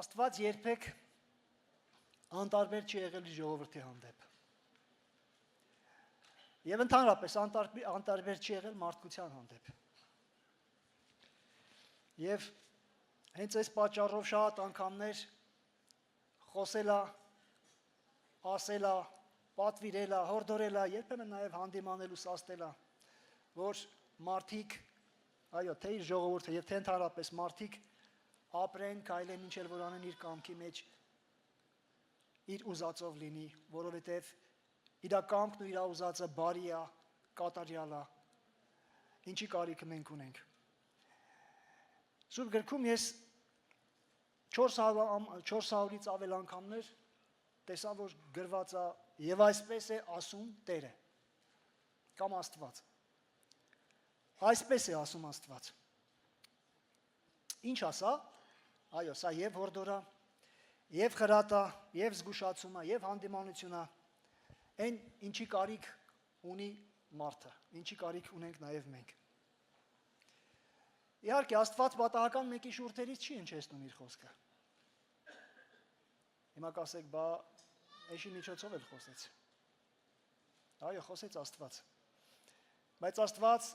Աստված երբեք անտարբեր չի եղել իր ժողովրդի հանդեպ։ Եվ ընդհանրապես անտարբեր չի եղել մարդկության հանդեպ։ Եվ հենց այս պատճառով շատ անգամներ խոսել է, ասել է, պատվիրել է, հորդորել է, երբեմն նաև հանդիմանել ու սաստել է, որ մարդիկ, այո, թե իր ժողովուրդը եւ թե ընդհանրապես մարդիկ ապրեն, քայլեն, ինչ էլ որ անեն իր կամքի մեջ, իր ուզածով լինի, որովհետև իր կամքն ու իր ուզածը բարի է, կատարյալ է, ինչի կարիքը մենք ունենք։ Սուրբ գրքում ես 400-ից ավել անգամներ տեսա, որ գրված է եւ այսպես է ասում Տերը կամ Աստված։ Այսպես է ասում Աստված։ Ինչ ասա։ Այո, սա եւ հորդորա, եւ խրատա, եւ զգուշացումա, եւ հանդիմանությունա, այն ինչի կարիք ունի մարդը, ինչի կարիք ունենք նաեւ մենք։ Իհարկե, Աստված պատահական մեկի շուրթերից չի հնչեցնում իր խոսքը։ Հիմա կասեք, բա էշի միջոցով էլ խոսեց։ Այո, խոսեց Աստված։ Բայց Աստված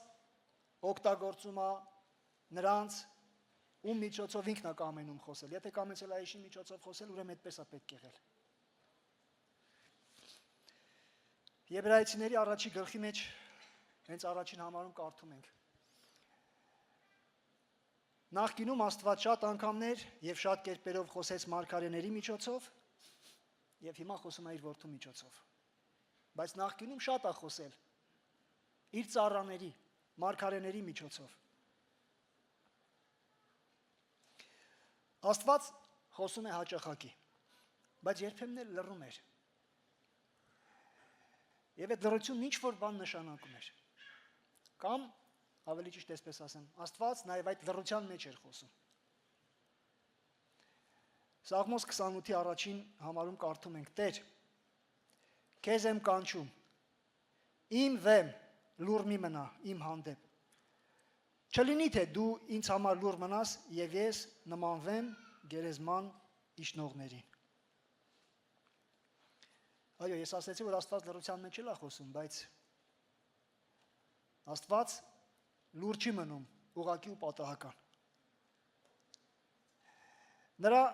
օգտագործում է նրանց ում միջոցով ինքն է կամենում խոսել։ Եթե կամեցել է էշի միջոցով խոսել, ուրեմն այդպես է պետք եղել։ Եբրայեցիների առաջի գլխի մեջ հենց առաջին համարում կարդում ենք. Նախկինում Աստված շատ անգամներ եւ շատ կերպերով խոսեց մարգարեների միջոցով եւ հիմա խոսում է իր որդու միջոցով։ Բայց նախկինում շատ է խոսել իր ծառաների, մարգարեների միջոցով։ Աստված խոսում է հաճախակի, բայց երբեմն էլ լռում էր։ Եվ այդ լռությունն ինչ-որ բան նշանակում էր։ Կամ, ավելի ճիշտ այսպես ասեմ, Աստված նաև այդ լռության մեջ էր խոսում։ Սաղմոս 28-ի առաջին համարում կարդում ենք. Տեր, քեզ եմ կանչում, իմ վեմ լուռ մի մնա իմ հանդեպ։ Չլինի թե դու ինձ համար լուռ մնաս եւ ես նմանվեմ գերեզման իշխնողներին։ Այո, ես ասացի, որ Աստված լռության մեջ էլ է խոսում, բայց Աստված լուռ չի մնում, ուղղակի ու պատահական։ Նրա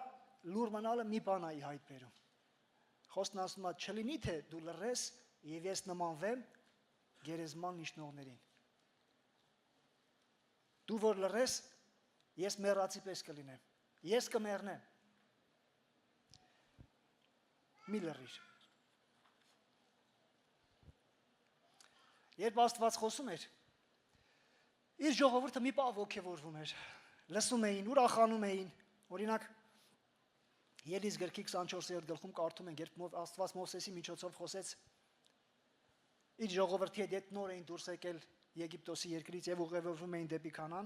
լուռ մնալը մի բան է ի հայտ բերում։ Խոսքն ասում է, չլինի թե դու լռես եւ ես նմանվեմ գերեզման իշխնողներին։ Դու որ լռես, ես մեռածի պես կլինեմ, ես կմեռնեմ։ Մի լռիր։ Երբ Աստված խոսում էր, իր ժողովուրդը մի պահ ոգևորվում էր, լսում էին, ուրախանում էին։ Օրինակ, Ելիս գրքի 24-րդ գլխում կարդում ենք, երբ Աստված Մովսեսի միջոցով խոսեց, իր ժողովրդի հետ նոր էին դուրս եկել Եգիպտոսի երկրից եւ ուղևորվում էին դեպի Քանան։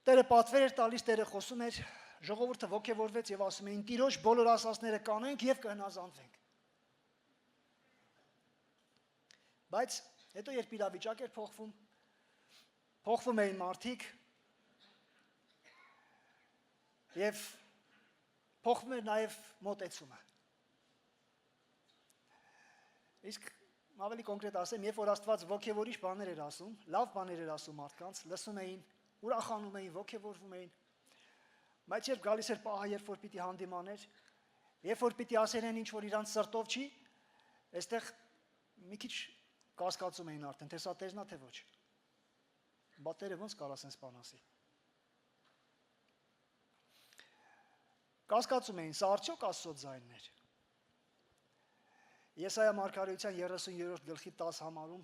Տերը պատվեր էր տալիս, Տերը խոսում էր, ժողովուրդը ոգևորվեց եւ ասում էին. Տիրոջ բոլոր ասածները կանենք եւ կհնազանդվենք։ Բայց հետո երբ իրավիճակ էր փոխվում էին մարդիկ եւ փոխվում էր նաեւ մոտեցումը։ Իսկ ավելի կոնկրետ ասեմ, երբ որ Աստված ոգևորիչ բաներ էր ասում, լավ բաներ էր ասում մարդկանց, լսում էին, ուրախանում էին, ոգևորվում էին։ Բայց երբ գալիս էր պահը, երբ որ պիտի հանդիմաներ, երբ որ պիտի ասեն ինչ որ իրանց սրտով չի, այստեղ մի քիչ կասկածում էին արդեն, թե սա Տերն է, թե ոչ։ Բա Տերը ոնց կարող ասեն սպան ասի։ Կասկածում էին, սա արդյոք Աստծո ձայնն էր։ Եսայա մարգարեության 30-րդ գլխի 10 համարում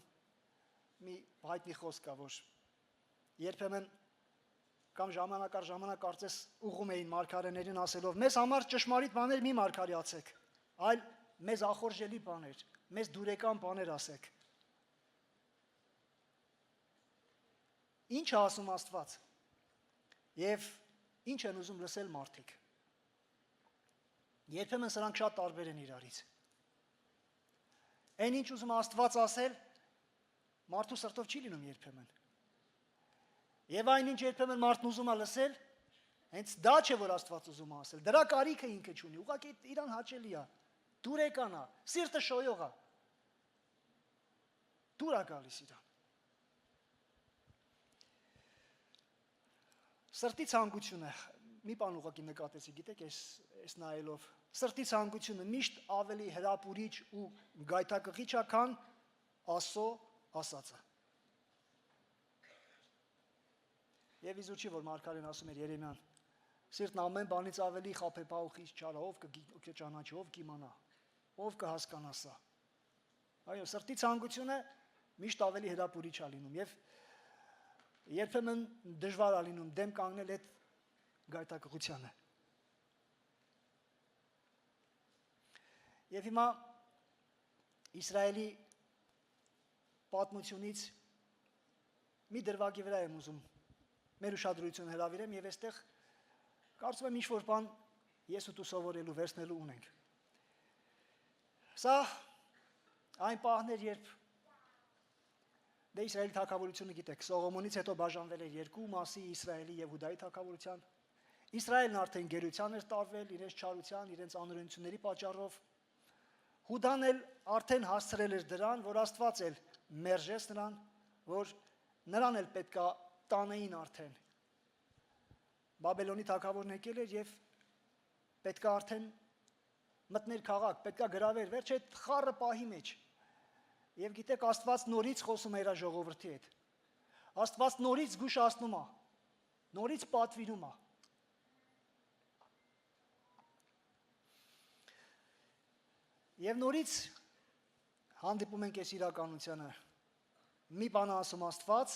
մի հայտնի խոսք կա, որ երբեմն կամ ժամանակ առ ժամանակ կարծես ուղում էին մարգարեներին ասելով. մեզ համար ճշմարիտ բաներ մի մարգարեացեք, այլ մեզ ախորժելի բաներ, մեզ դուրեկան բաներ ասեք։ Ինչ է ասում Աստված եւ ինչ են ուզում լսել մարդիկ։ Երբեմն սրանք շատ տարբեր են իրարից։ Այն ինչ ուզում Աստված ասել, մարդու սրտով չի լինում երբեմն։ Եվ այն ինչ երբեմն մարդն ուզում է լսել, Հենց դա չէ, որ Աստված ուզում ասել։ Դրա կարիքը ինքը չունի, ուղղակի իրան հաճելի է։ Դուրեկան է, սիրտը շոյող է։ Դուր է գալիս իրան։ Սրտի ցանկությունը, մի բան ուղղակի նկատեցի, գիտեք, այս նայելով, սրտի ցանկությունը միշտ ավելի հրապուրիչ ու գայթակղիչ է, քան Աստծո ասածը։ Եվ իզուր չի, որ Մարգարեն ասում էր Երեմիան, սիրտն ամեն բանից ավելի խաբեբա ու խիստ չար է, ով կճանաչի, ով կիմանա, ով կհասկանա սա։ Այո, սրտի ցանկությունը միշտ ավելի հրապուրիչ է լինում եւ երբեմն դժվար է լինում դեմ կանգնել այդ գայթակղությանը։ Եվ հիմա Իսրայելի պատմությունից մի դրվագի վրա եմ ուզում մեր ուշադրությունը հրավիրեմ եւ այստեղ կարծում եմ ինչ-որ բան ես ու դու սովորելու, վերցնելու ունենք։ Սա այն պահներ, երբ դե Իսրայելի թագավորությունը գիտեք, Սողոմոնից հետո բաժանվել էր երկու մասի Իսրայելի եւ Հուդայի թագավորության։ Իսրայելն արդեն գերության էր տարվել իրենց չարության, իրենց անօրենությունների պատճառով։ Հուդան էլ արդեն հասցրել էր դրան, որ Աստված էլ մերժեց նրան, որ նրան էլ պետքա տանեին արդեն։ Բաբելոնի թագավորն եկել էր եւ պետքա արդեն մտներ քաղաք, պետքա գրավեր, վերջ այդ խառը պահի մեջ։ Եվ գիտեք, Աստված նորից խոսում է իր ժողովրդի հետ։ Աստված նորից զգուշացնում է, նորից պատվիրում է։ Եվ նորից հանդիպում ենք այս իրականությանը։ Մի բան ասում Աստված,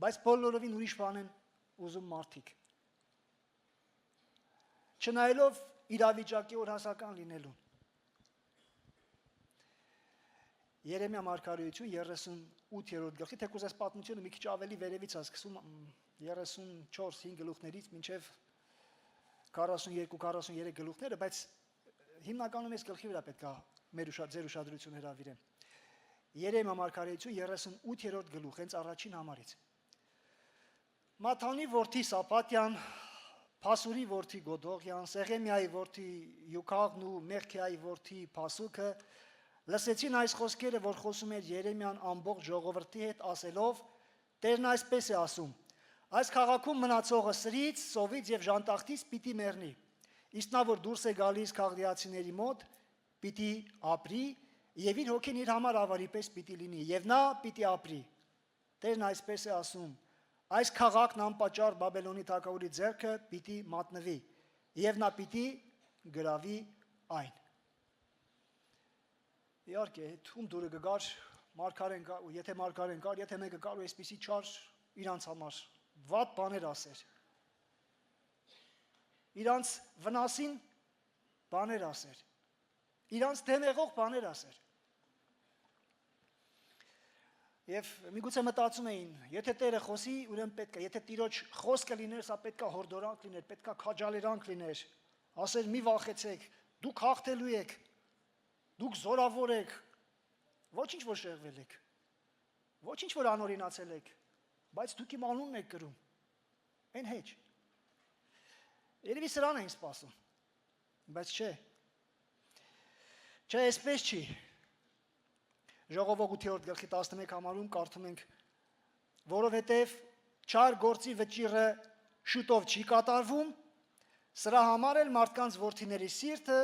բայց բոլորովին ուրիշ բան են ուզում մարդիկ։ Չնայելով իրավիճակի օրհասական լինելուն։ Երեմիա մարգարեություն 38-րդ գլխի, թեկուզ այս պատմությունը մի քիչ ավելի վերևից է սկսում 34-5 գլուխներից մինչև 42-43 գլուխները, բայց հիմնականում այս գլխի վրա պետք է ձեր ուշադրությունը հրավիրեմ։ Երեմիա մարգարեություն 38-րդ գլուխ, հենց առաջին համարից։ Մաթանի որդի Սապատյան, Փասուրի որդի Գոդողյան, Սեղեմիայի որդի Յուքաղն ու Մեղքիայի որդի Փասուքը լսեցին այս խոսքերը, որ խոսում էր Երեմիան ամբողջ ժողովրդի հետ, ասելով. Տերն այսպես է ասում. այս քաղաքում մնացողը սրից, սովից եւ ժանտախտից պիտի մեռնի։ Իսկ նա, որ դուրս է գալիս քաղդիացիների մոտ, պիտի ապրի եւ իր հոգին իր համար ավարի պես պիտի լինի եւ նա պիտի ապրի։ Տերն այսպես է ասում. այս քաղաքն անպատճառ Բաբելոնի թագավորի ձեռքը պիտի մատնվի եւ նա պիտի գրավի այն։ Իհարկե, ում դուրը գար, մարգարեն կար, եթե մարգարեն կար, եթե մեկը կար ու այսպիսի չար իրանց համար վատ բաներ ասեր։ Իրանց վնասին բաներ ասեր։ Իրանց դեմ եղող բաներ ասեր։ Եվ միգուցե մտածում էին, եթե Տերը խոսի, ուրեմն պետք է, եթե Տիրոջ խոսքը լիներ, սա պետք է հորդորանք լիներ, պետք է քաջալերանք լիներ, ասեր մի վախեցեք, դուք հաղթելու եք, դուք զորավոր եք, ոչինչ որ շեղվել եք, ոչինչ որ անօրինացել եք, բայց դուք իմ անունն եք կրում, այն հեչ։ Երևի սրան էին սպասում, բայց չէ, այսպես չի։ Ժողովող 8-րդ գլխի 11 համարում կարդում ենք, որովհետև չար գործի վճիռը շուտով չի կատարվում, սրա համար էլ մարդկանց որդիների սիրտը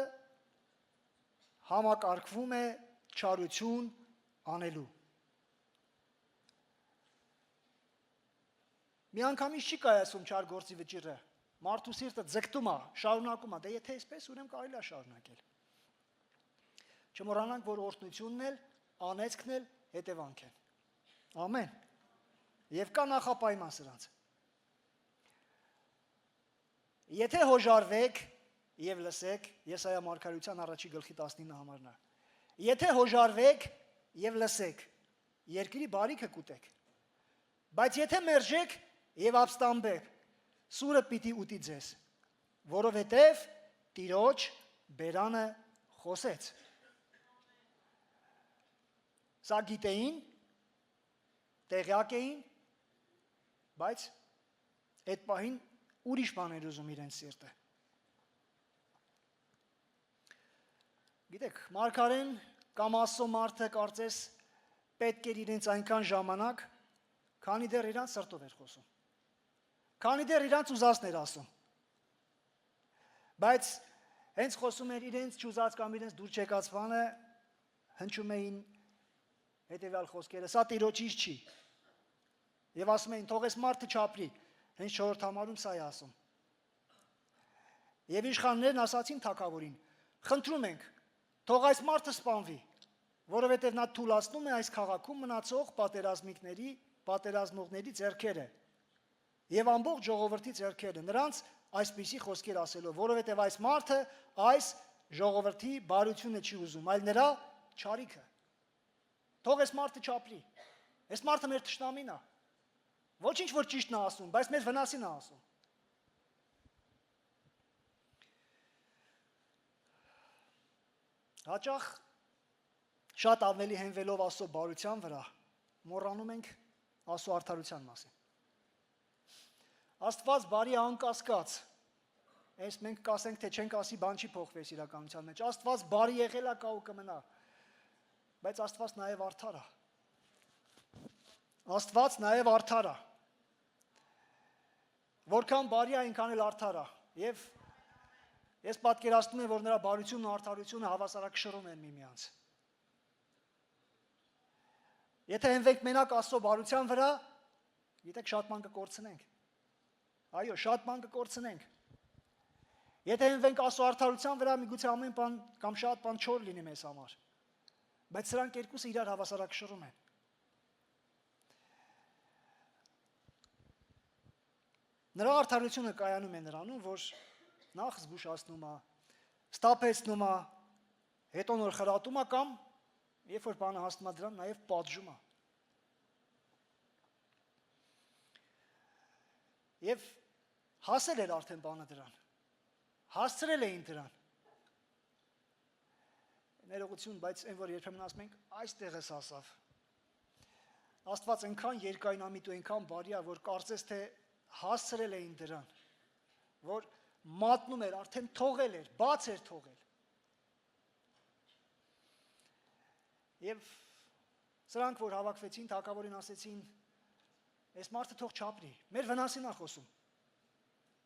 համակարգվում է չարություն անելու։ Միանգամից չի կայացում չար գործի վճիռը, մարդու սիրտը ձգտում է, շարունակում է, դե եթե այսպես ուրեմն կարելի է շարունակել։ Չմոռանանք, որ օրհնությունն էլ անեծքն էլ հետևանք են։ Ամեն։ Եվ կա նախապայման սրանց։ Եթե հոժարվեք եւ լսեք, Եսայիա մարգարեության առաջի գլխի 19 համարն է։ Եթե հոժարվեք եւ լսեք, երկրի բարիքը կուտեք։ Բայց եթե մերժեք եւ ապստամբեք, սուրը պիտի ուտի ձեզ, որովհետեւ Տիրոջ բերանը խոսեց։ Սա գիտեին, տեղյակ էին, բայց այդ պահին ուրիշ բաներ ուզում իրենց սիրտը։ Գիտեք, մարգարեն կամ Աստծո մարդը կարծես պետք էր իրենց այնքան ժամանակ, քանի դեռ իրանց սրտով էր խոսում։ Քանի դեռ իրանց ուզածն էր ասում։ Բայց հենց խոսում էր իրենց չուզած կամ իրենց դուր չեկած բանը, հնչում էին հետևյալ խոսքերը, սա Տիրոջից չի։ Եվ ասում էին, թող այս մարդը չապրի, հենց 4-րդ համարում սա է ասում։ Եվ իշխաններն ասացին թագավորին, խնդրում ենք, թող այս մարդը սպանվի, որովհետև նա թուլացնում է այս քաղաքում մնացող պատերազմողների ձեռքերը եւ ամբողջ ժողովրդի ձեռքերը, նրանց այսպիսի խոսքեր ասելով, որովհետև այս մարդը այս ժողովրդի բարությունը չի ուզում, այլ նրա չարիքը։ Թող այս մարդը չապրի։ Այս մարդը մեր թշնամին է։ Ոչինչ որ ճիշտն է ասում, բայց մեր վնասին է ասում։ Հաճախ շատ ավելի հենվելով Աստծո բարության վրա, մոռանում ենք Աստծո արդարության մասին։ Աստված բարի անկասկած, այս մենք կասենք, թե չենք ասի, բան չի փոխվես իրականության մեջ, Աստված բարի եղել է կա ու կմնա, բայց Աստված նաև արդար է։ Աստված նաև արդար է։ Որքան բարի է, այնքան էլ արդար է։ Եվ ես պատկերացնում եմ, որ նրա բարությունն ու արդարությունը հավասարակշռում են միմյանց։ Եթե հենվենք մենակ Աստծո բարության վրա, գիտեք, շատ բան կկորցնենք։ Այո, շատ բան կկորցնենք։ Եթե հենվենք Աստծո արդարության վրա, միգուցե ամեն բան կամ շատ բան չոր լինի մեզ համար։ Բայց սրանք երկուսը իրար հավասարակշռում են։ Նրա արդարությունը կայանում է նրանում, որ նախ զգուշացնում է, ստապեցնում է, հետո նոր խրատում է կամ երբ որ բանը հասնում է դրան, նաև պատժում է։ Եվ հասել էր արդեն բանը դրան։ Հասցրել էին դրան։ Ներողություն, բայց այն որ երբեմն ասում ենք, այստեղ էս ասավ։ Աստված այնքան երկայնամիտ ու այնքան բարի է, որ կարծես թե հասցրել էին դրան, որ մատնում էր, արդեն թողել էր, բաց էր թողել։ Եվ սրանք, որ հավաքվեցին, թագավորին ասեցին, այս մարդը թող չապրի, մեր վնասին է խոսում։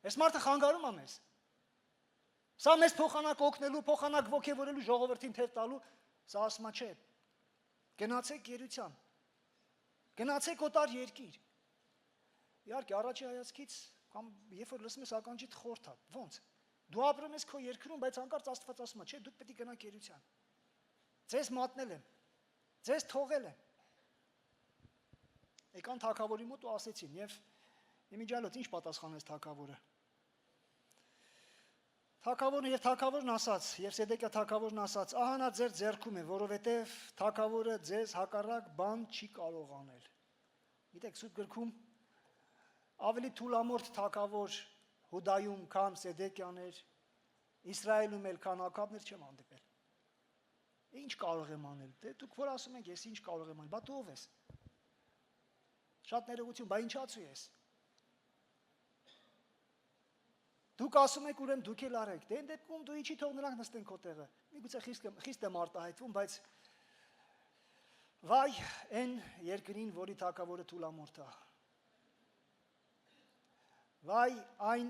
Այս մարդը խանգարում է մեզ։ Սա մեզ փոխանակ օգնելու, փոխանակ ոգևորելու, ժողովրդին թև տալու, սա ասում է չէ։ Գնացեք գերության։ Գնացեք օտար երկիր։ Իհարկե, առաջի հայացքից կամ երբ որ լսում ես ականջիդ խորթ է, ո՞նց։ Դու ապրում ես քո երկրում, բայց հանկարծ Աստված ասում է, չէ, դուք պետք է գնաք գերության։ Ձեզ մատնել եմ, ձեզ թողել եմ։ Եկան թագավորի մոտ ու ասեցին, եւ իմիջիալոց ինչ պատասխանեց թագավորը։ Թագավորն ասաց, եւ Սեդեկիա թագավորն ասաց, ահա նա ձեր ձեռքում է, որովհետեւ թագավորը ձեզ հակառակ բան չի կարող անել։ Գիտեք, Սուրբ գրքում ավելի թուլամորթ թագավոր Հուդայում, քան Սեդեկյաներ, Իսրայելում էլ քան Աքաբներ չեմ հանդիպել։ Ինչ կարող եմ անել։ Դե դուք որ ասում եք, ես ինչ կարող եմ անել, բա դու ով ես։ Շատ ներողություն, բա ինչացու ես։ Դուք ասում եք ուրեմն դուք էլ արեք։ Դե այն դեպքում դու ինչի թող նրանք նստեն քո տեղը։ Միգուցե խիստ եմ արտահայտվում, բայց վայ այն երկրին, որի թագավորը թուլամորթ է։ Վայ այն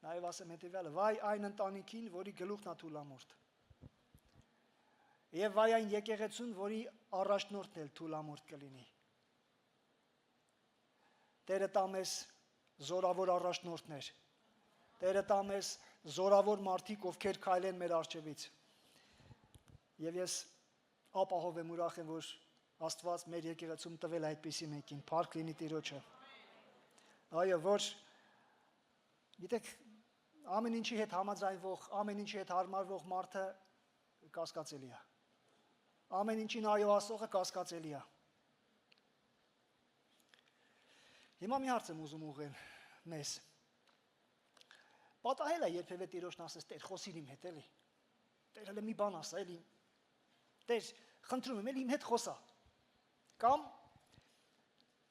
նաև ասեմ հետևյալը, վայ այն ընտանիքին, որի գլուխն է թուլամորթ։ Եվ վայ այն եկեղեցուն, որի առաջնորդն էլ թուլամորթ կլինի։ Տերը տա մեզ զորավոր առաջնորդներ։ Տերը տա մեզ զորավոր մարդիկ, ովքեր քայլեն մեր առջևից։ Եվ ես ապահով եմ, ուրախ եմ, որ Աստված մեր եկեղեցում տվել այդպիսի մեկին, փառք լինի Տիրոջը։ Այո, որ գիտեք, ամեն ինչի հետ համաձայնվող, ամեն ինչի հետ հարմարվող մարդը կասկածելի է։ Ամեն ինչին այո ասողը կասկածելի է։ Հիմա մի հարց եմ ուզում ուղղել մեզ։ Պատահել է երբևէ Տիրոջն ասես, Տեր, խոսիր իմ հետ էլի։ Տեր, հələ մի բան ասա էլի։ Տեր, խնդրում եմ, էլի իմ հետ խոսա։ Կամ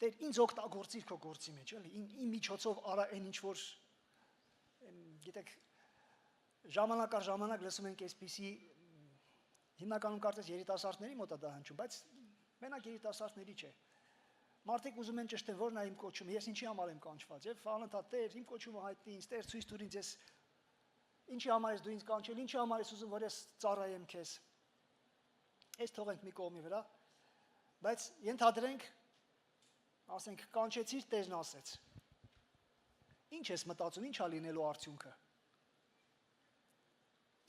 Տեր ինձ օգտագործիր քո գործի մեջ, էլի, իմ միջոցով արա այն ինչ որ գիտեք ժամանակ առ ժամանակ լսում ենք այսպիսի հիմնականում կարծես երիտասարդների մոտ է դա հնչում, բայց մենակ երիտասարդների չէ։ Մարդիկ ուզում են ճշտել, որն է իմ կոչումը, ես ինչի համար եմ կանչված, եւ անընդհատ Տեր, իմ կոչումը հայտնի ինձ, Տեր ցույց տուր ինձ, ինչի համար ես դու ինձ կանչել, ինչի համար ես ուզում, որ ես ծառայեմ քեզ։ Այս թողենք մի կողմի վրա, բայց ենթադրենք, ասենք, կանչեցիր, Տերն ասեց։ Ինչ ես մտածում, ինչ է լինելու արդյունքը։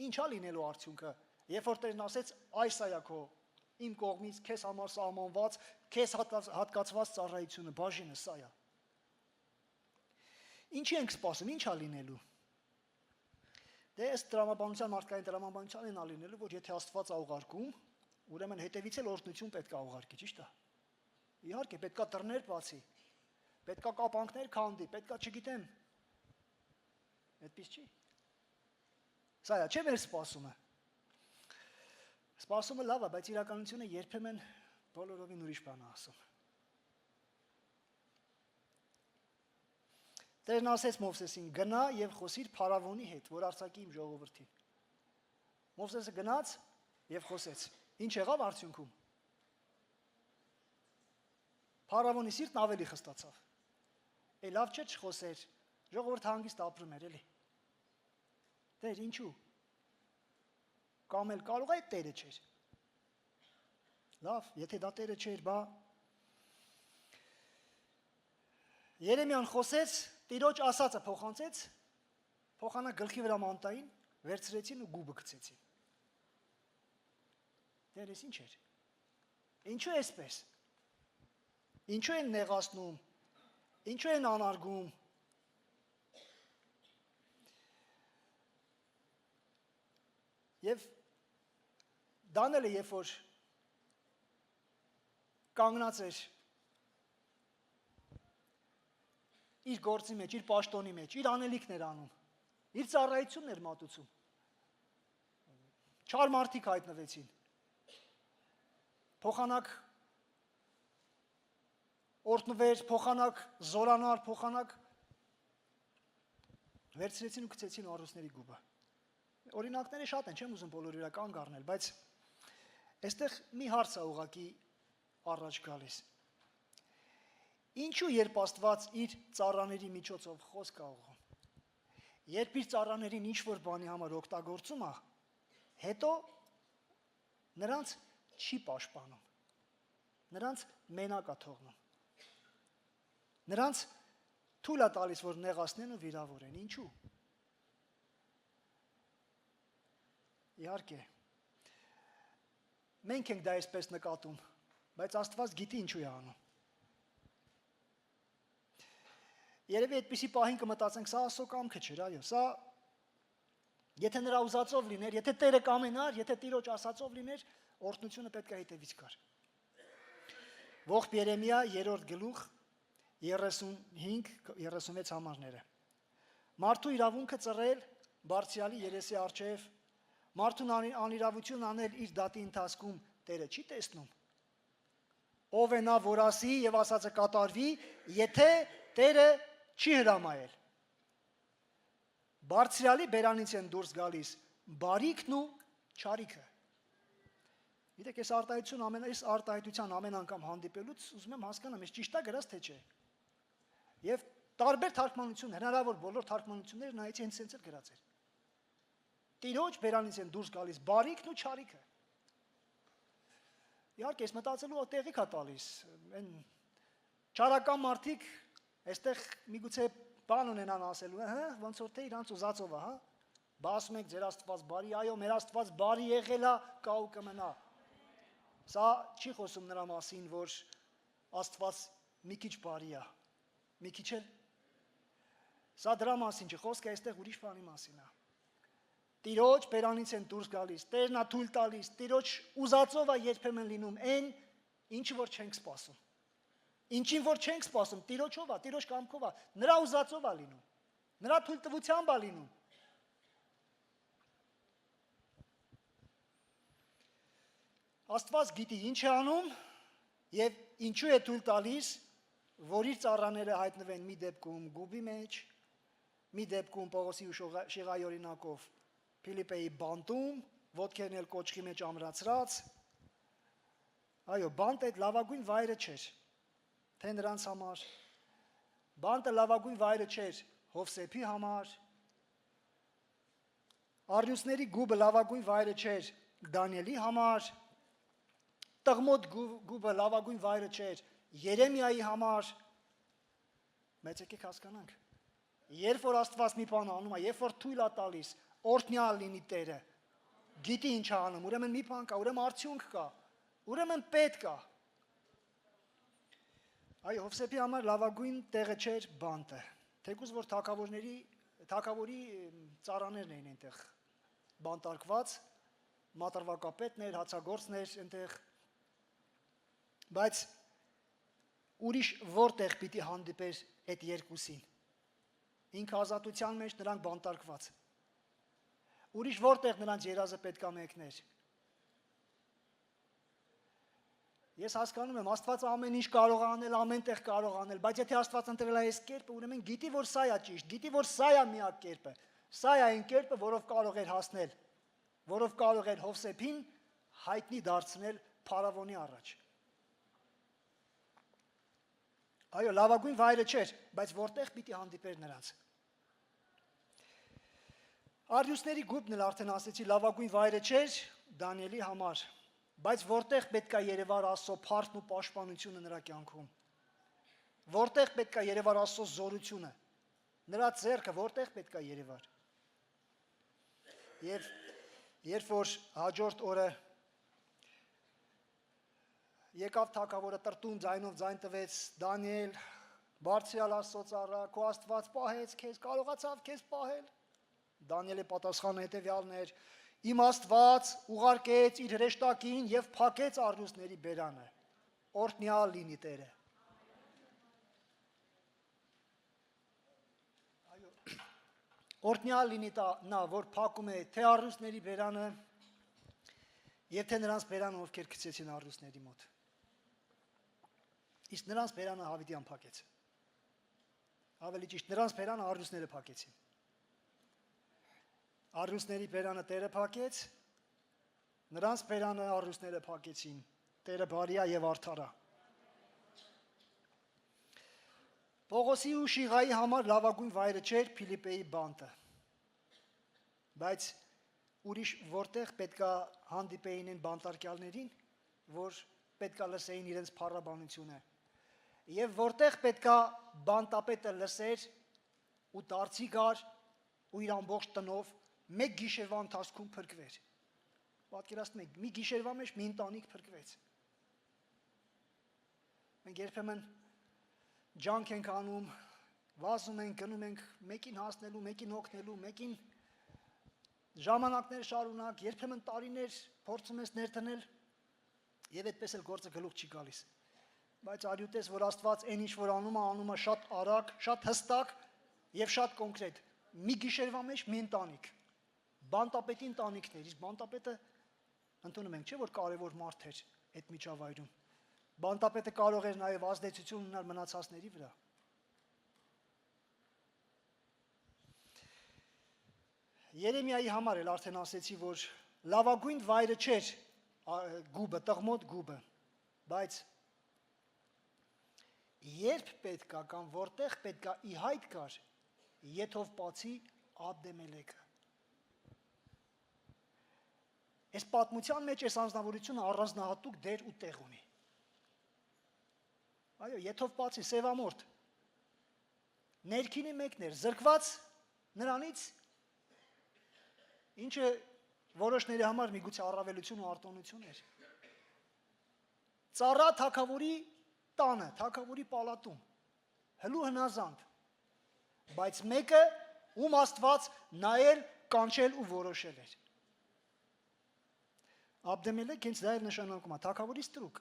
Ինչ է լինելու արդյունքը, երբ որ Տերն ասեց, այս է քո իմ կողմից քեզ համար սահմանված, քեզ հատկացված ծառայությունը, բաժինը սա է։ Ինչի ենք սպասում, ինչ է լինելու։ Դե ըստ տրամաբանության, մարդկային տրամաբանության են լինելու, որ եթե Աստված է ուղարկում, ուրեմն հետևից էլ օրհնություն պետք է ուղարկի, ճիշտ է։ Իհարկե, պետք է դռներ բացի, պետք է կապանքներ քանդի, պետք է, չգիտեմ։ Այդպես չի։ Սա է, չէ՞ մեր սպասումը։ Սպասումը լավ է, բայց իրականությունը երբեմն բոլորովին ուրիշ բան է ասում։ Տերն ասեց Մովսեսին. գնա եւ խոսիր Փարավոնի հետ, որ արձակի իմ ժողովրդին։ Մովսեսը գնաց եւ խոսեց։ Ինչ եղավ արդյունքում։ Փարավոնի սիրտն ավելի խստացավ։ Լավ չէ չխոսեր, ժողովուրդը հանգիստ ապրում էր, էլի։ Տեր, ինչու։ Կամ էլ կարող է Տերը չէր։ Լավ, եթե դա Տերը չէր, բա Երեմիան խոսեց, Տիրոջ ասածը փոխանցեց, փոխանակ գլխի վրա մանտային, վերցրեցին ու գուբը գցեցին։ Տեր, ես ինչ էր։ Ինչու էսպես։ Ինչու են նեղացնում, ինչու են անարգում։ Եվ Դանիելը, երբ որ կանգնած էր իր գործի մեջ, իր պաշտոնի մեջ, իր անելիքն էր անում, իր ծառայությունն էր մատուցում։ Չար մարդիկ հայտնվեցին։ Փոխանակ օրտնվեր, փոխանակ զորանար, փոխանակ վերցրեցին ու գցեցին առուսների գուբը։ Օրինակները շատ են, չեմ ուզում բոլոր իրական գառնել, բայց այստեղ մի հարց է ուղղակի առաջ գալիս։ Ինչու երբ Աստված իր ծառաների միջոցով խոսք է ուղղում, երբ իր ծառաներին ինչ-որ բանի համար օգտագործում է, հետո նրանց չի պաշտպանում, նրանց մենակ է թողնում, նրանց թույլ է տալիս, որ նեղացնեն ու վիրավորեն, ինչու։ Իհարկե, մենք ենք դա այսպես նկատում, բայց Աստված գիտի ինչու է անում։ Երևի այդպիսի պահին կմտածենք, սա Աստծո կամքը չէր, այո, սա եթե նրա ուզածով լիներ, եթե Տերը կամենար, եթե Տիրոջ ասածով լիներ, օրհնությունը պետք է հետևից գար։ Ողբ Երեմիա 3-րդ գլուխ 35-36 համարները։ Մարդու իրավունքը ծռել Բարձրյալի երեսի առջև, մարդուն անիրավություն անել իր դատի ընթացքում Տերը չի տեսնում։ Ով է նա, որ ասի եւ ասածը կատարվի, եթե Տերը չի հրամայել։ Բարձրյալի բերանից են դուրս գալիս բարիքն ու չարիքը։ Գիտեք, այս արտահայտության ամեն անգամ հանդիպելուց ուզում եմ հասկանամ, ես ճիշտ է գրած թե չէ։ Եվ տարբեր թարգմանություն, հնարավոր բոլոր թարգմանությունները նայեցի հենց սենց էլ գրած էր։ Տիրոջ բերանից են դուրս գալիս բարիքն ու չարիքը։ Իհարկե, ես մտածելու տեղիք է տալիս, այն չարական մարդիկ այստեղ միգուցե բան ունենան ասելու, ոնց որ թե իրանց ուզածով է, հա։ Բա ասում եք ձեր Աստված բարի, այո, մեր Աստված բարի եղել է, կա ու կմնա։ Սա չի խոսում նրա մասին, որ Աստված մի քիչ բարի է, մի քիչ էլ։ Սա դրա մասին չի, խոսքը այստեղ ուրիշ բանի մասին է։ Տիրոջ բերանից են դուրս գալիս, Տերն է թույլ տալիս, Տիրոջ ուզածով է երբեմն լինում այն, ինչը որ չենք սպասում։ Ինչին որ չենք սպասում, Տիրոջով է, Տիրոջ կամքով է, նրա ուզածով է լինում, նրա թույլտվությամբ է լինում։ Աստված գիտի ինչ է անում եւ ինչու է թույլ տալիս որ իր ծառաները հայտնվեն մի դեպքում գուբի մեջ, մի դեպքում Պողոսի ու Շիղայի օրինակով Փիլիպպեի բանտում, ոտքերն էլ կոճղի մեջ ամրացրած։ Այո, բանտը այդ լավագույն վայրը չէր, թե նրանց համար, բանտը լավագույն վայրը չէր Հովսեփի համար, առյուծների գուբը լավագույն վայրը չէր Դանիելի համար, տղմոտ գուբը լավագույն վայրը չէր Երեմիայի համար, մեծ եկեք հասկանանք, երբ որ Աստված մի բան անում է, երբ որ թույլ է տալիս, օրհնյալ լինի Տերը, գիտի ինչ է անում, ուրեմն մի բան կա, ուրեմն արդյունք կա, ուրեմն պետք է։ Այո, Հովսեփի համար լավագույն տեղը չէր բանտը, թեկուզ որ թագավորի ծառաներն էին այնտեղ բանտարկված, մատրվակապետներ, հացագործներ այնտեղ, բայց ուրիշ որտեղ պիտի հանդիպեր այդ երկուսին, ինքը ազատության մեջ նրանք բանտարկված, ուրիշ որտեղ նրանց երազը պետք է մեկներ։ Ես հասկանում եմ, Աստված ամեն ինչ կարող է անել, ամեն տեղ կարող է անել, բայց եթե Աստված ընտրել է այս կերպը, ուրեմն գիտի, որ սա է ճիշտ, գիտի, որ սա է միակ կերպը, սա է այն կերպը, որով կարող էր հասնել, որով կարող էր Հովսեփին հայտնի դարձնել փարավոնի առաջ։ Այո, լավագույն վայրը չէր, բայց որտեղ պիտի հանդիպեր նրանց։ Առյուծների գուբն էլ արդեն ասեցի, լավագույն վայրը չէր Դանիելի համար, բայց որտեղ պետք է երևար Աստծո փառքն ու պաշտպանությունը նրա կյանքում, որտեղ պետք է երևար Աստծո զորությունը, նրա ձեռքը որտեղ պետք է երևար։ Եվ երբ որ հաջորդ օրը եկավ թագավորը տրտում ձայնով ձայն տվեց, Դանիել, բարձրյալ Աստծո ծառա, քո Աստված պահեց քեզ, կարողացավ քեզ պահել։ Դանիելի պատասխանը հետևյալն էր. Իմ Աստված ուղարկեց իր հրեշտակին եւ փակեց առյուծների բերանը։ Օրհնյալ լինի Տերը։ Այո, օրհնյալ լինի նա, որ փակում է թե առյուծների բերանը եւ թե նրանց բերանը, ովքեր գցեցին առյուծների մոտ։ Իսկ նրանց բերանը Հավիդյան փակեց։ Ավելի ճիշտ, նրանց բերանը առյուծները փակեցին։ Առյուծների բերանը Տերը փակեց, նրանց բերանը առյուծները փակեցին, Տերը բարի է եւ արդար է։ Պողոսի ու Շիղայի համար լավագույն վայրը չէր Փիլիպպեի բանտը, բայց ուրիշ որտեղ պետքա հանդիպեին են բանտարկյալներին, որ պետքա լսեին իրենց փառաբանությունը, եւ որտեղ պետքա բանտապետը լսեր ու դարձի գար ու իր ամբողջ տնով մեկ գիշերվա ընթացքում փրկվեր։ Պատկերացնում եք, մի գիշերվա մեջ մի ընտանիք փրկվեց։ Մենք երբեմն ջանք ենք անում, վազում ենք, գնում ենք մեկին հասնելու, մեկին օգնելու, մեկին ժամանակներ շարունակ, երբեմն տարիներ փորձում ես ներդնել եւ այդպես էլ գործը գլուխ չի գալիս։ Բայց արյութես, որ Աստված այն ինչ որ անում է շատ արագ, շատ հստակ եւ շատ կոնկրետ։ Մի գիշերվա մեջ մի ընտանիք, բանտապետի ընտանիքներ, իսկ բանտապետը ընդունում ենք, չէ՞ որ կարևոր մարդ էր այդ միջավայրում։ Բանտապետը կարող էր նաեւ ազդեցություն ունենալ մնացածների վրա։ Երեմիայի համար էլ արդեն ասեցի, որ լավագույն վայրը չէր գուբը, տղմոտ գուբը, բայց երբ պետքա կամ որտեղ պետքա ի հայտ գար Եթովպացի Աբդեմելեքը։ Այս պատմության մեջ այս անձնավորությունը առանձնահատուկ դեր ու տեղ ունի։ Այո, Եթովպացի սևամորթ ներքինի մեկն էր, զրկված նրանից, ինչը որոշների համար միգուցե առավելություն ու արտոնություն էր։ Ծառա թագավորի տանը, թագավորի պալատում, հլու հնազանդ, բայց մեկը, ում Աստված նայել, կանչել ու որոշել էր։ Աբդեմելեք հենց դա էր նշանակում, թագավորի ստրուկ։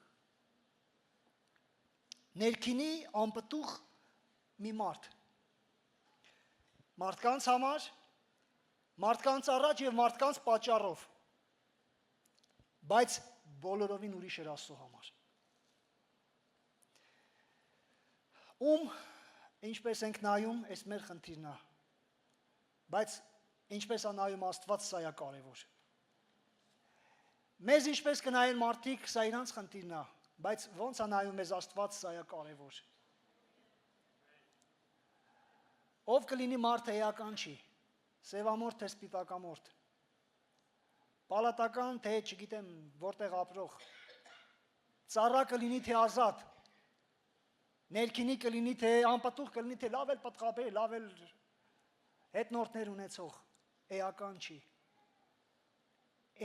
Ներքինի անպտուղ մի մարդ։ Մարդկանց համար, մարդկանց առաջ եւ մարդկանց պատճառով, բայց բոլորովին ուրիշ էր Աստծո համար։ Ում ինչպես ենք նայում, այս մեր խնդիրն է։ Բայց ինչպես է նայում Աստված, սա է կարևոր։ Մեզ ինչպես կնայեն մարդիկ, սա իրանց խնդիրն է, բայց ոնց է նայում մեզ Աստված, սա է կարևոր։ Ով կլինի մարդ էական չի, սևամորթ թե սպիտակամորթ, պալատական թե չգիտեմ որտեղ ապրող, ծառա կլինի թե ազատ, ներքինի կլինի թե անպտուղ կլինի թե լավ էլ պտղաբեր, լավ էլ հետնորդներ ունեցող, էական չի։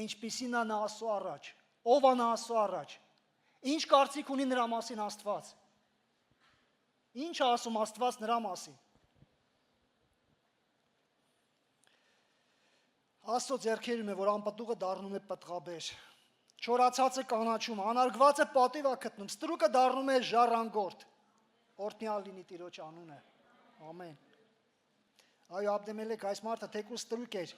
Ինչպիսին է նա Աստծո առաջ, ով է նա Աստծո առաջ, ինչ կարծիք ունի նրա մասին Աստված, ինչ է ասում Աստված նրա մասին։ Աստծո ձեռքերում է, որ անպտուղը դառնում է պտղաբեր, չորացածը կանաչում, անարգվածը պատիվ է գտնում, ստրուկը դառնում է ժառանգորդ։ Օրհնյալ լինի Տիրոջ անունը։ Ամեն։ Այո, Աբդեմելեք այս մարդը թեկուզ ստրուկ էր,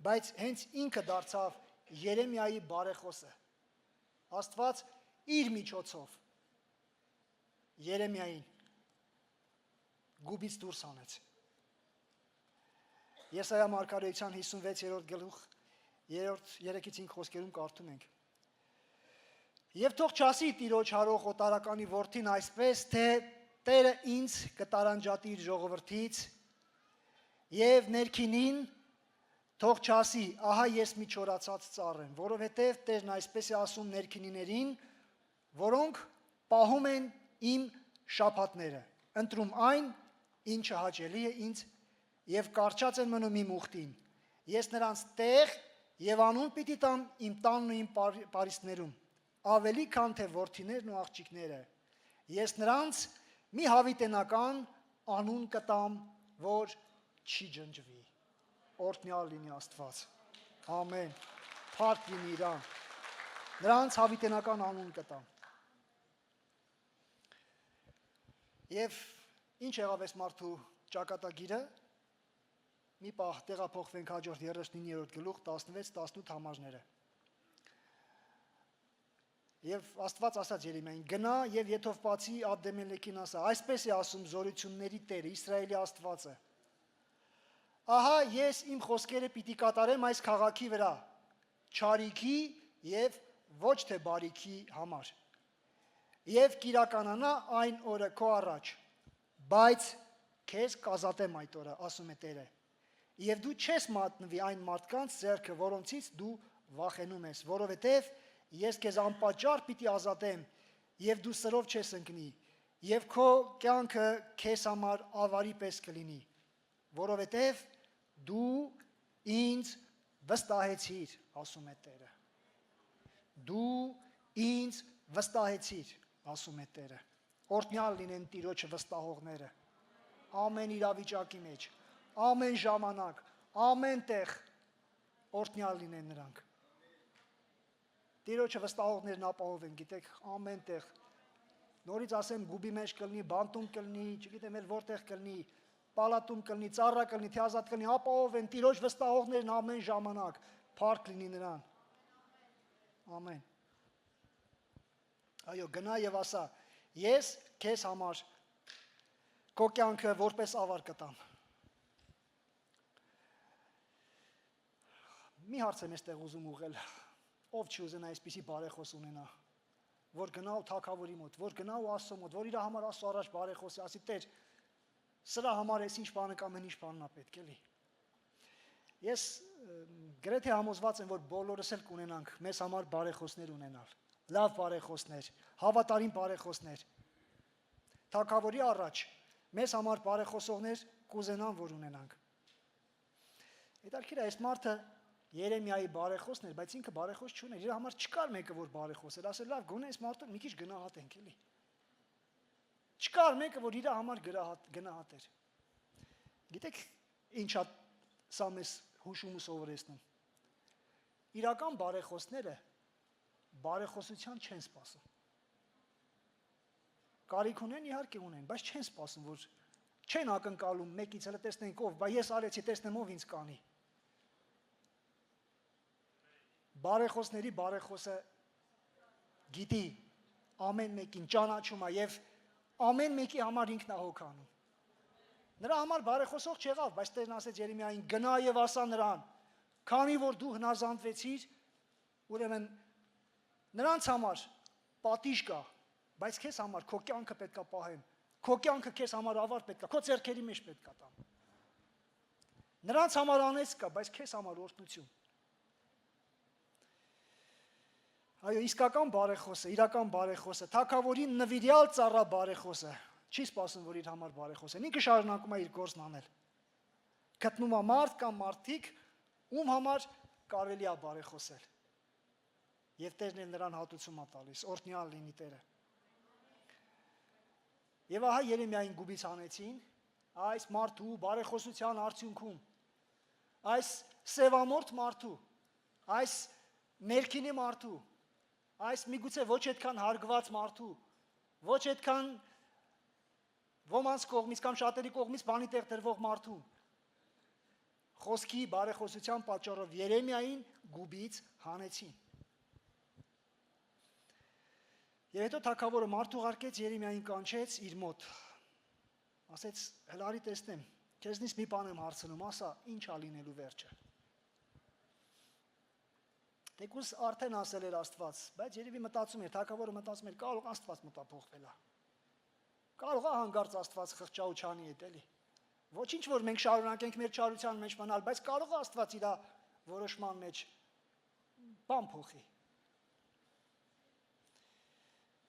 բայց հենց ինքը դարձավ Երեմիայի բարեխոսը։ Աստված իր միջոցով Երեմիային գուբից դուրս հանեց։ Եսայա մարգարեության 56-րդ գլուխ 3-5 խոսքերում կարդում ենք. Եվ թող չասի Տիրոջ հարող օտարականի որդին այսպես, թե Տերը ինձ կտարանջատի իր ժողովրդից, եւ ներքինին թող չասի, ահա ես մի չորացած ծառ եմ, որովհետև Տերն այսպես է ասում ներքինիներին, որոնք պահում են իմ շաբաթները, ընտրում այն, ինչը հաճելի է ինձ, եւ կարճած են մնում իմ ուխտին։ Ես նրանց տեղ եւ անուն պիտի տամ իմ տանն ու իմ պարիսպներում, ավելի քան թե որդիներն ու աղջիկները։ Ես նրանց մի հավիտենական անուն կտամ, որ չի ջնջվի։ Օրհնյալ լինի Աստված։ Ամեն։ Փառք լինի իրան։ Նրանց հավիտենական անուն կտամ։ Եվ ինչ եղավ այս մարդու ճակատագիրը։ Մի պահ տեղափոխվենք հաջորդ 39-րդ գլուխ 16-18 համարները։ Եվ Աստված ասաց Երեմիային. գնա եւ Եթովպացի Աբդեմելեկին ասա. այսպես է ասում զորությունների Տերը, Իսրայելի Աստվածը. ահա ես իմ խոսքերը պիտի կատարեմ այս քաղաքի վրա, չարիքի եւ ոչ թե բարիքի համար։ Եվ կիրականանա այն օրը քո առաջ, բայց քեզ կազատեմ այդ օրը, ասում է Տերը։ Եվ դու չես մատնվի այն մարդկանց ձեռքը, որոնցից դու վախենում ես, որովհետև ես քեզ անպատճառ պիտի ազատեմ, եւ դու սրով չես ընկնի, եւ քո կյանքը քեզ համար ավարի պես կլինի, որովհետև դու ինձ վստահեցիր, ասում է Տերը։ Դու ինձ վստահեցիր, ասում է Տերը։ Օրհնյալ լինեն Տիրոջը վստահողները։ Ամեն իրավիճակի մեջ, ամեն ժամանակ, ամեն տեղ օրհնյալ լինեն նրանք։ Տիրոջը վստահողներն ապահով են, գիտեք, ամեն տեղ։ Նորից ասեմ, գուբի մեջ կլինի, բանտում կլինի, չգիտեմ էլ որտեղ կլինի, պալատում կլինի, ծառա կլինի, թե ազատ կլինի, ապահով են Տիրոջ վստահողներն ամեն ժամանակ, փառք լինի նրան։ Ամեն։ Այո, գնա եւ ասա, ես քեզ համար քո կյանքը որպես ավար կտամ։ Մի հարց եմ այստեղ ուզում ուղղել, ով չի ուզենա այսպիսի բարեխոս ունենա, որ գնա ու թագավորի մոտ, որ գնա ու Աստծո մոտ, որ իր համար Աստծո առաջ բարեխոսի, ասի Տեր, սրա համար ես ինչ բանը կամ ինչ բանն է պետք էլի։ Ես գրեթե համոզված եմ, որ բոլորս էլ կունենանք մեզ համար բարեխոսներ ունենալ, լավ բարեխոսներ, հավատարիմ բարեխոսներ։ Թագավորի առաջ մեզ համար բարեխոսողներ կուզենան, որ ունենանք։ Հետարքիր է, այս մարդը Երեմիայի բարեխոսն էր, բայց ինքը բարեխոս չուներ, իր համար չկար մեկը, որ բարեխոսեր, ասել լավ, գոնե այս մարդը մի քիչ գնահատենք էլի։ Չկար մեկը, որ իր համար գնահատեր։ Գիտեք, ինչա սա մեզ հուշում ու սովորեցնում։ Իրական բարեխոսները բարեխոսության չեն սպասում։ Կարիք ունեն, իհարկե ունեն, բայց չեն սպասում, որ չեն ակնկալում մեկից հələ տեսնենք ով, բայց ես արեցի, տեսնեմ ով ինձ կանի։ Բարեխոսների բարեխոսը գիտի ամեն մեկին ճանաչում է եւ Ամեն մեկի համար ինքն է հոգանում։ Նրա համար բարեխոսող չեղավ, բայց Տերն ասեց Երեմիային գնա եւ ասա նրան, քանի որ դու հնազանդվեցիր, ուրեմն նրանց համար պատիժ կա, բայց քեզ համար քո կյանքը պետքա պահեմ, քո կյանքը քեզ համար ավարտ պետքա, քո ձեռքերի մեջ պետքա տամ։ Նրանց համար անեց կա, բայց քեզ համար օրհնություն։ Այո, իսկական բարեխոսը, իրական բարեխոսը, թագավորին նվիրյալ ծառա բարեխոսը, չի սպասում, որ իր համար բարեխոսեն, ինքը շարունակում է իր գործն անել։ Գտնում է մարդ կամ մարդիկ, ում համար կարելի է բարեխոսել։ Եվ Տերն էլ նրան հատուցում է տալիս, օրհնյալ լինի Տերը։ Եվ ահա Երեմիային գուբից հանեցին, այս մարդու բարեխոսության արդյունքում, այս սևամորթ մարդու, այս ներքինի մարդու, այս միգուցե ոչ այդքան հարգված մարդու, ոչ այդքան ոմանց կողմից կամ շատերի կողմից բանի տեղ դրվող մարդու, խոսքի բարեխոսության պատճառով Երեմիային գուբից հանեցին։ Եվ հետո թագավորը մարդ ուղարկեց Երեմիային կանչեց իր մոտ, ասեց հլարի տեսնեմ, քեզնից մի բան եմ հարցնում, ասա, ինչ ա լինելու վերջը։ Թեկուզ արդեն ասել էր Աստված, բայց երևի մտածում էր, թագավորը մտածում էր, կարող Աստված մտափոխվել է։ Կարող է հանգարց Աստված խղճա ու չանի հետ էլի։ Ոչինչ որ մենք շարունակենք մեր չարության մեջ մնալ, բայց կարող է Աստված իր որոշման մեջ բան փոխի։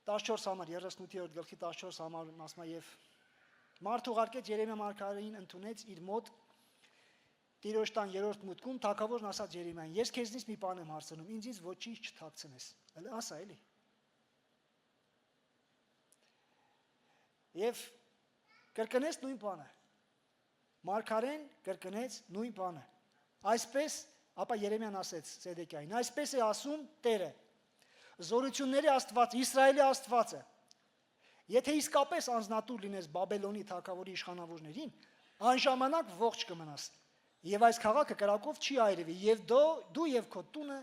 14 համար 38-րդ գլխի 14 համարում ասում է եւ մարդ ուղարկեց Երեմիա մարգարեին ընդունեց իր մոտ Տիրոջ տան 3-րդ մուտքում թագավորն ասաց Երեմիային ես քեզնից մի բան եմ հարցնում ինձից ոչինչ չթաքցնես հələ ասա էլի եւ կրկնեց նույն բանը մարգարեն կրկնեց նույն բանը այսպես ապա Երեմիան ասեց Սեդեկիային այսպես է ասում Տերը Զորությունների Աստված, Իսրայելի Աստվածը, եթե իսկապես անձնատուր լինես Բաբելոնի թագավորի իշխանավորներին, այն ժամանակ ողջ կմնաս, եւ այս քաղաքը կրակով չի այրվի, եւ դու եւ քո տունը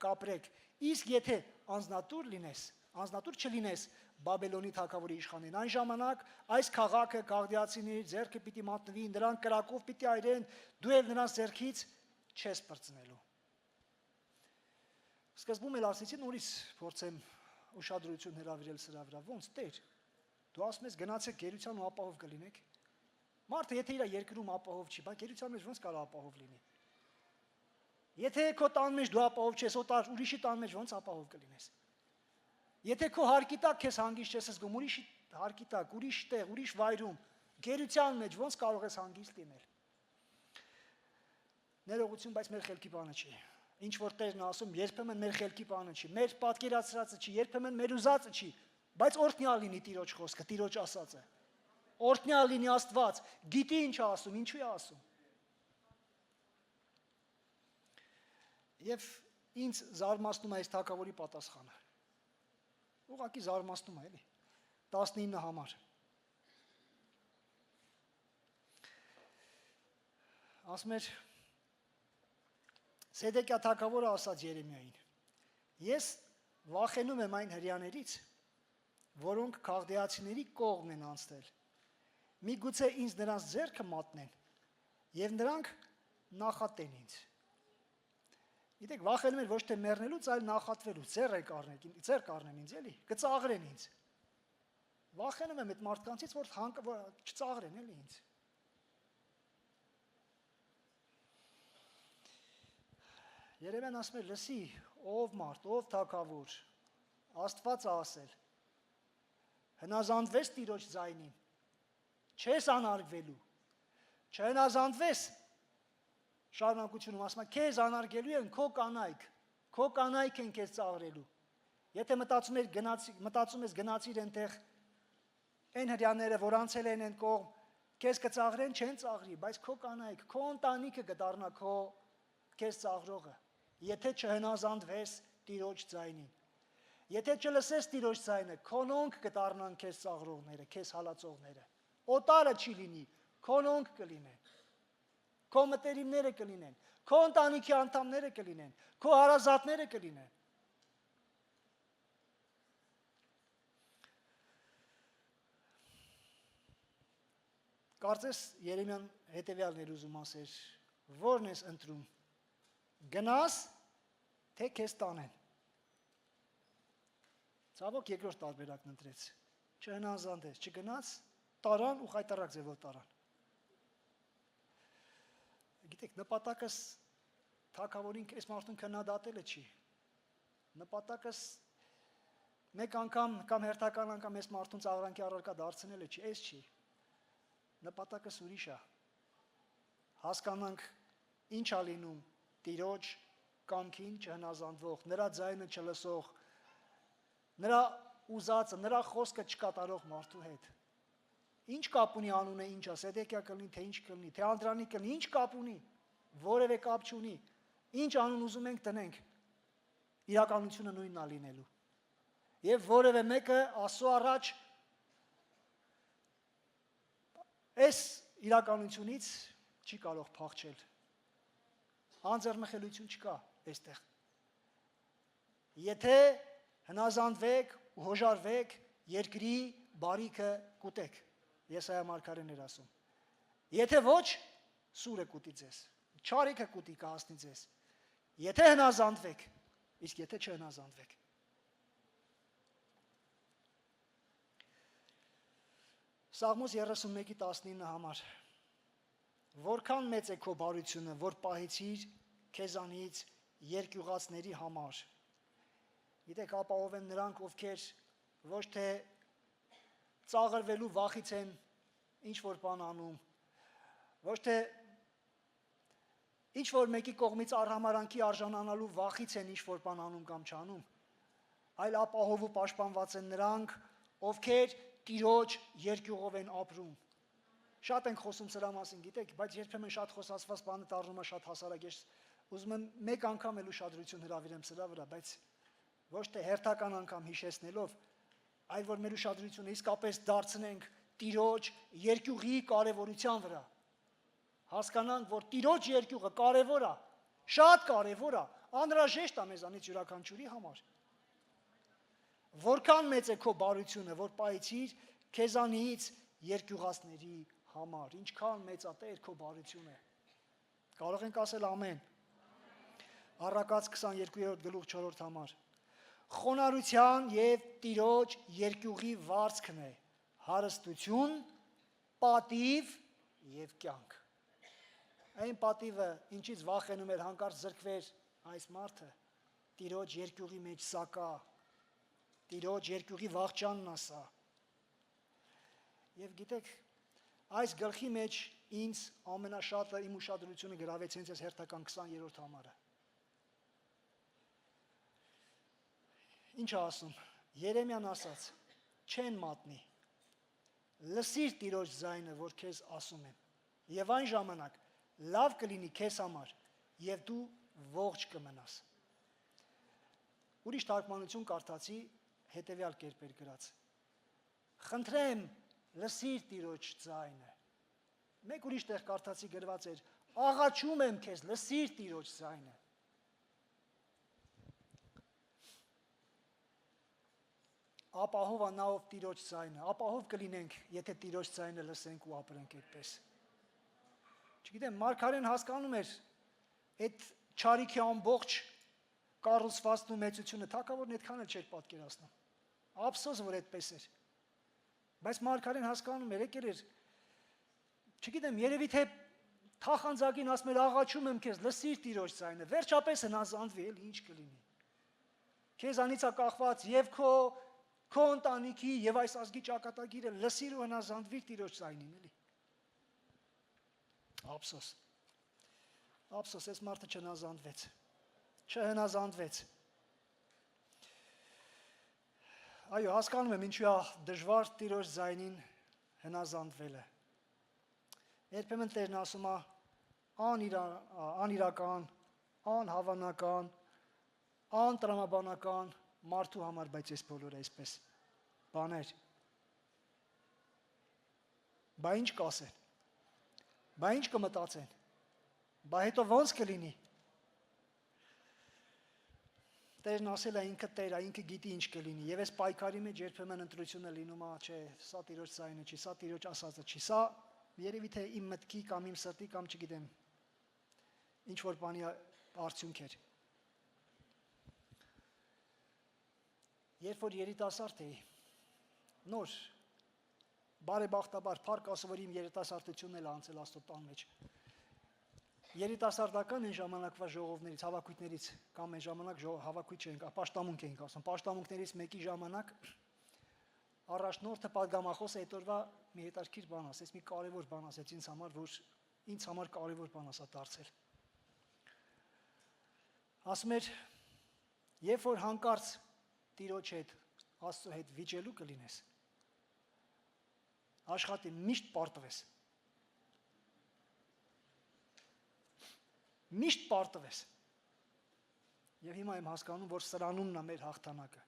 կապրեք, իսկ եթե անձնատուր չլինես Բաբելոնի թագավորի իշխանին, այն ժամանակ այս քաղաքը Կաղդիացիների ձեռքը պիտի մատնվի, նրանք կրակով պիտի այրեն, դու էլ նրանց ձեռքից չես պրծնելու։ Սկզբում էլ ասեցի նորից փորձեմ ուշադրություն հրավիրել սրա վրա, ոնց Տեր, դու ասում ես գնացեք գերության ու ապահով կլինեք։ Մարդը եթե իր երկրում ապահով չի, բայց գերության մեջ ոնց կարող ապահով լինի։ Եթե քո տան մեջ դու ապահով չես, օտար ուրիշի տան մեջ ոնց ապահով կլինես։ Եթե քո հարկի տակ քեզ հանգիստ չես զգում, ուրիշի հարկի տակ, ուրիշ տեղ, ուրիշ վայրում, գերության մեջ ոնց կարող ես հանգիստ լինել։ Ներողություն, բայց մեր խելքի բանը չի։ Ինչ որ Տերն ասում, երբեմն մեր խելքի բանը չի, մեր պատկերացրածը չի, երբեմն մեր ուզածը չի, բայց օրհնյալ լինի Տիրոջ խոսքը, Տիրոջ ասածը։ Օրհնյալ լինի Աստված, գիտի ինչ է ասում, ինչու է ասում։ Եվ ինձ զարմացնում է այս թագավորի պատասխանը։ Ուղղակի զարմացնում է, էլի։ 19 համար։ Ասում էր Սեդեկիա թագավորը ասաց Երեմիային. Ես վախենում եմ այն հրյաներից, որոնք Կաղդեացիների կողմն են անցնել։ Միգուցե ինձ նրանց ձեռքը մատնեն եւ նրանք նախատեն ինձ։ Գիտեք, վախենում են ոչ թե մեռնելուց, այլ նախատվելուց, ձեռ կառնեն ինձ, էլի, կծաղրեն ինձ։ Վախենում եմ այդ մարդկանցից, որ չծաղրեն էլի ինձ։ Երեմիան ասում է, լսի, ով մարդ, ով թագավոր, Աստված է ասել, հնազանդվես Տիրոջ ձայնին, չես անարգվելու, չհնազանդվես, շարունակությունում ասում է, քեզ անարգելու են քո կանայք են քեզ ծաղրելու, եթե մտածում ես գնացիր ենտեղ, են հրյաները, որ անցել են են կողմ, քեզ կծաղրեն, չեն ծաղրի, բայց քո կանայք, քո ընտանիքը կդառնա քեզ ծաղրողը, եթե չհնազանդվես Տիրոջ ձայնին, եթե չլսես Տիրոջ ձայնը, քոնոնք կդառնան քեզ ծաղրողները, քեզ հալածողները, օտարը չի լինի, քոնոնք կլինեն, քո մտերիմները կլինեն, քո ընտանիքի անդամները կլինեն, քո հարազատները կլինեն։ Կարծես Երեմիան հետևյալն էր ուզում ասել. Որն ես ընտրում։ Գնաս, թե քեզ տանեն։ Ցավոք երկրորդ տարբերակն ընտրեց։ Չհնազանդեց, չգնաց, տարան ու խայտարակ ձևով տարան։ Գիտեք, նպատակս թագավորին այս մարդուն քննադատելը չի։ Նպատակս մեկ անգամ կամ հերթական անգամ այս մարդուն ծաղրանքի առարկա դարձնելը չի, այս չի։ Նպատակս ուրիշ է։ Հասկանանք ինչ է լինում Տիրոջ կամքին չհնազանդվող, նրա ձայնը չլսող, նրա ուզածը, նրա խոսքը չկատարող մարդու հետ։ Ինչ կապ ունի անունը ինչ է, Սեդեկիա կլինի, թե ինչ կլինի, թե Անդրանիկ կլինի, ինչ կապ ունի, որևէ կապ չունի։ Ինչ անուն ուզում ենք տնենք, իրականությունը նույնն է լինելու։ Եվ որևէ մեկը Աստծո առաջ այս իրականությունից չի կարող փախչել։ Անձեռնխելություն չկա այստեղ։ Եթե հնազանդվեք ու հոժարվեք, երկրի բարիքը կուտեք։ Եսայիա մարգարեն էր ասում։ Եթե ոչ, սուրը կուտի ձեզ, չարիքը կուտի կհասնի ձեզ։ Եթե հնազանդվեք, իսկ եթե չհնազանդվեք։ Սաղմոս 31:19 համար։ Որքան մեծ է քո բարությունը, որ պահեցիր քեզանից երկյուղածների համար։ Գիտեք, ապահով են նրանք, ովքեր ոչ թե ծաղրվելու վախից են ինչ որ բան անում, ոչ թե ինչ որ մեկի կողմից արհամարանքի արժանանալու վախից են ինչ որ բան անում կամ չանում, այլ ապահով ու պաշտպանված են նրանք, ովքեր Տիրոջ երկյուղով են ապրում։ Շատ ենք խոսում սրա մասին, գիտեք, բայց երբեմն շատ խոսացված բանը դառնում է շատ հասարակ։ Ես ուզում եմ մեկ անգամ էլ ուշադրություն հրավիրեմ սրա վրա, բայց ոչ թե հերթական անգամ հիշեցնելով, այլ որ մեր ուշադրությունը իսկապես դարձնենք Տիրոջ երկյուղի կարևորության վրա։ Հասկանանք, որ Տիրոջ երկյուղը կարևոր է, շատ կարևոր է, անհրաժեշտ է մեզանից յուրաքանչյուրի համար։ Որքան մեծ է քո բարությունը, որ պահեցիր քեզանից երկյուղածների համար, ինչքան մեծ է Տեր քո բարությունը։ Կարող ենք ասել ամեն։ Առակաց 22:4 համար։ Խոնարհության եւ Տիրոջ երկյուղի վարձքն է, հարստություն, պատիվ եւ կյանք։ Այն պատիվը, ինչից վախենում էր հանկարծ զրկվեր այս մարդը, Տիրոջ երկյուղի մեջ սակա, Տիրոջ երկյուղի վախճանն ասա։ Եվ գիտեք, այս գլխի մեջ ինձ ամենաշատը իմ ուշադրությունը գրավեց հենց այս հերթական 20-րդ համարը։ Ինչ է ասում։ Երեմիան ասաց. չեն մատնի։ Լսիր Տիրոջ ձայնը, որ քեզ ասում եմ։ Եվ այն ժամանակ լավ կլինի քեզ համար, եւ դու ողջ կմնաս։ Ուրիշ թարգմանություն կարդացի, հետևյալ կերպ էր գրած. խնդրեմ, լսիր Տիրոջ ձայնը։ Մեկ ուրիշ տեղ կարդացի գրված էր. աղաչում եմ քեզ, լսիր Տիրոջ ձայնը։ Ապահով է նա ով Տիրոջ ձայնը, ապահով կլինենք, եթե Տիրոջ ձայնը լսենք ու ապրենք այդպես։ Չգիտեմ, մարգարեն հասկանում էր այդ չարիքի ամբողջ կառուցվածքն ու մեծությունը, թագավորն այդքան էլ չէր պատկերացնում։ Ափսոս, որ այդպես էր։ Բայց մարգարեն հասկանում էր, եկել էր, չգիտեմ, երևի թե թախանձագին ասում էր, աղաչում եմ քեզ, լսիր Տիրոջ ձայնը, վերջապես հնազանդվի, էլ ինչ կլինի։ Քեզանից է կախված եւ քո ընտանիքի եւ այս ազգի ճակատագիրը, լսիր ու հնազանդվիր Տիրոջ ձայնին, էլի։ Ափսոս։ Ափսոս, այս մարդը չհնազանդվեց։ Չհնազանդվեց։ Այո, հասկանում եմ ինչու է դժվար Տիրոջ ձայնին հնազանդվելը։ Երբեմն Տերն ասում է անիրական, անհավանական, անտրամաբանական մարդու համար, բայց այս բոլորը այսպես բաներ։ Բա ինչ կասեն։ Բա ինչ կմտածեն։ Բա հետո ո՞նց կլինի։ Տերն ասել է ինքը Տեր է, ինքը գիտի ինչ կլինի, եւ այս պայքարի մեջ երբեմն ընտրությունը լինում է, չէ, սա Տիրոջ ձայնը չի, սա Տիրոջ ասածը չի, սա երևի թե իմ մտքի կամ իմ սրտի կամ չգիտեմ ինչ որ բանի արդյունք էր։ Երբ որ երիտասարդ էի, նոր, բարեբախտաբար փառք Աստծո, որ իմ երիտասարդությունն էլ անցել Աստծո տան մեջ։ Երիտասարդական այն ժամանակվա ժողովներից, հավաքույթներից կամ այն ժամանակ հավաքույթ չէինք, պաշտամունք էինք ասում, պաշտամունքներից մեկի ժամանակ առաջնորդը падգամախոսը այդ օրվա մի հետաքրքիր բան ասեց, մի կարևոր բան ասեց ինձ համար, որ ինձ համար կարևոր բան ասա դարձել։ Ասում էր, երբ որ հանկարծ Տիրոջ հետ, Աստծո հետ վիճելու կլինես, աշխատի միշտ պարտվես։ Միշտ պարտվես։ Եվ հիմա եմ հասկանում, որ սրանումն է մեր հաղթանակը։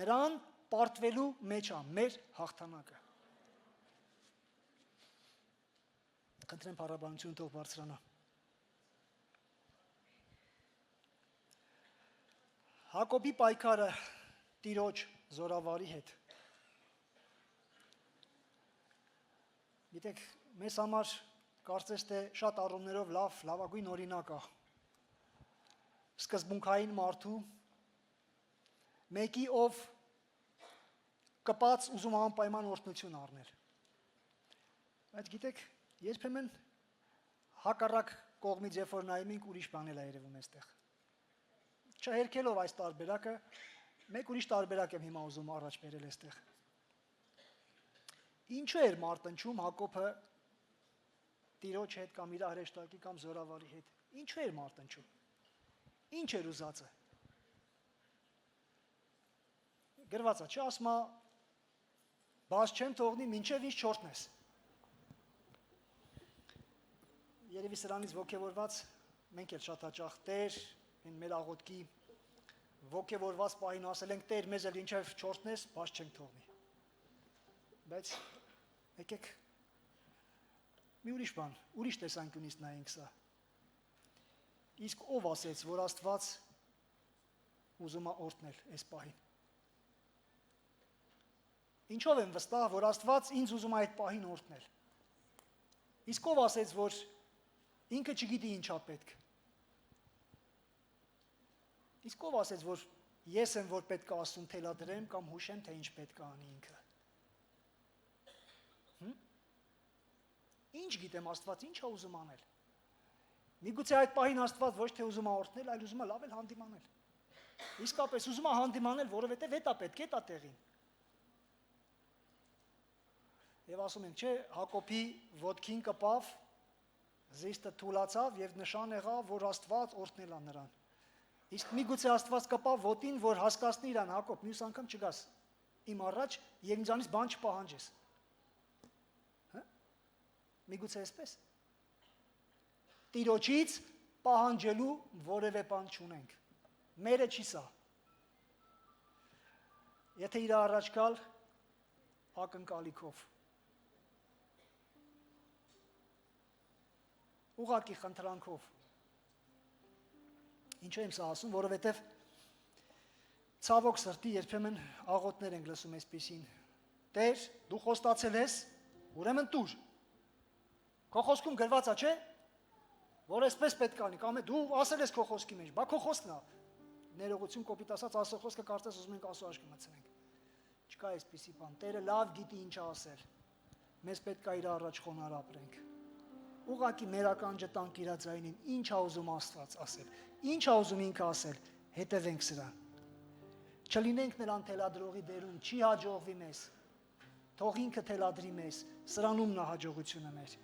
Նրան պարտվելու մեջ է մեր հաղթանակը։ Խնդրեմ փառաբանություն թող բարձրանա։ Հակոբի պայքարը Տիրոջ զորավարի հետ։ Գիտեք, մեզ համար կարծես թե շատ առումներով լավագույն օրինակ է։ Սկզբունքային մարդու, մեկի ով կպած ուզում անպայման օրհնություն առնել։ Բայց գիտեք, երբեմն հակառակ կողմից երբ որ նայում ենք ուրիշ բան էլ է երևում այստեղ։ Չհերքելով այս տարբերակը, մեկ ուրիշ տարբերակ եմ հիմա ուզում առաջ բերել այստեղ։ Ինչու էր մարտնչում Հակոբը Տիրոջ հետ կամ իր հրեշտակի կամ զորավարի հետ։ Ինչու էր մարտնչում։ Ինչ էր ուզածը։ Գրված է, չի ասում, բաց չեմ թողնի, մինչև ինձ չորտնես։ Երևի սրանից ոգևորված մենք էլ շատ հաճախ Տեր, մեր աղոթքի ոգևորված պահին ասել ենք Տեր, մեզ էլ ինչև չորտնես, բաց չենք թողնի։ Բայց եկեք մի ուրիշ բան, ուրիշ տեսանկյունից նայենք սա։ Իսկ ով ասեց, որ Աստված ուզում է օրհնել այս պահին։ Ինչով եմ վստահ, որ Աստված ինձ ուզում է այդ պահին օրհնել։ Իսկ ով ասեց, որ ինքը չգիտի ինչա պետք։ Իսկ ով ասեց, որ ես եմ, որ պետք է Աստծուն թելադրեմ կամ հուշեմ, թե ինչ պետք է անի ինքը։ Ինչ գիտեմ Աստված ինչ է ուզում անել։ Միգուցե այդ պահին Աստված ոչ թե ուզում է օրհնել, այլ ուզում է լավ էլ հանդիմանել։ Իսկապես ուզում է հանդիմանել, որովհետև դա պետք է դա տեղին։ Եվ ասում ենք, չէ, Հակոբի ոտքին կպավ, զիստը թուլացավ եւ նշան եղավ, որ Աստված օրհնել է նրան։ Իսկ միգուցե Աստված կպավ ոտին, որ հասկացնի իրան, Հակոբ, մյուս անգամ չգաս իմ առաջ եւ ինձանից բան չպահանջես։ Միգուցե այսպես։ Տիրոջից պահանջելու որևէ բան չունենք։ Մերը չի սա։ Եթե իր առաջ գալ ակնկալիքով։ Ուղղակի խնդրանքով։ Ինչու եմ սա ասում, որովհետև ցավոք սրտի երբեմն աղոթներ ենք լսում այսպեսին։ Տեր, դու խոստացել ես, ուրեմն տուր։ Քո խոսքում գրված է, չէ՞, որ այսպես պետք է անի, կամ դու ասել ես քո խոսքի մեջ, բա քո խոսքն է։ Ներողություն կոպիտ ասած, Աստծո խոսքը կարծես ուզում ենք Աստծո աշկը մտցնենք։ Չկա այսպիսի բան։ Տերը լավ գիտի ինչ ասել։ Մեզ պետք է իր առաջ խոնարհ ապրենք։ Ուղղակի մեր ականջը տանք իր ձայնին, ինչ է ուզում Աստված ասել։ Ինչ է ուզում ինքը ասել, հետևենք սրան։ Չլինենք նրան թելադրողի դերում, չի հաջողվի մեզ։ Թող ինքը թելադրի մեզ, սրանումն է հաջողությունը մեր։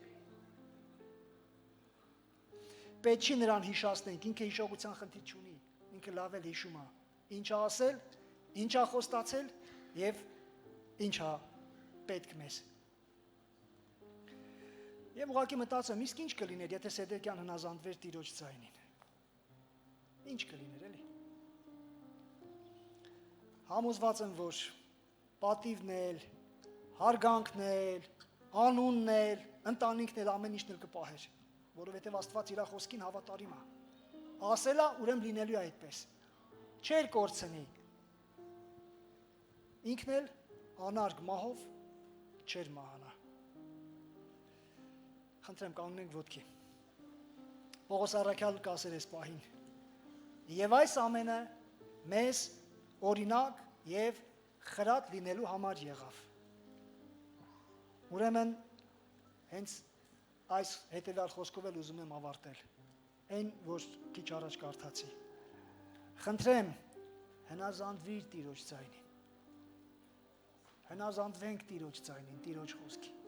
Պետք չի նրան հիշացնենք, ինքը հիշողության խնդիր չունի, ինքը լավ էլ հիշում է, ինչ է ասել, ինչ է խոստացել եւ ինչ է պետք մեզ։ Եվ ուղղակի մտածում, իսկ ինչ կլիներ, եթե Սեդեկյան հնազանդվեր Տիրոջ ձայնին։ Ինչ կլիներ, էլի։ Համոզված եմ, որ պատիվն էլ, հարգանքն էլ, անունն էլ, ընտանիքն էլ ամեն ինչն էլ կպահեր, որովհետև Աստված իր խոսքին հավատարիմ է։ Ասել է, ուրեմն լինելու է այդպես։ Չէր կորցնի։ Ինքն էլ անարգ մահով չէր մահանա։ Խնդրեմ կանգնենք ոտքի։ Պողոս առաքյալը կասեր այս պահին։ Եվ այս ամենը մեզ օրինակ եւ խրատ լինելու համար եղավ։ Ուրեմն հենց այս հետևյալ խոսքով էլ ուզում եմ ավարտել։ Այն, որ քիչ առաջ կարդացի։ Խնդրեմ, հնազանդվիր Տիրոջ ձայնին։ Հնազանդվենք Տիրոջ ձայնին, Տիրոջ խոսքին։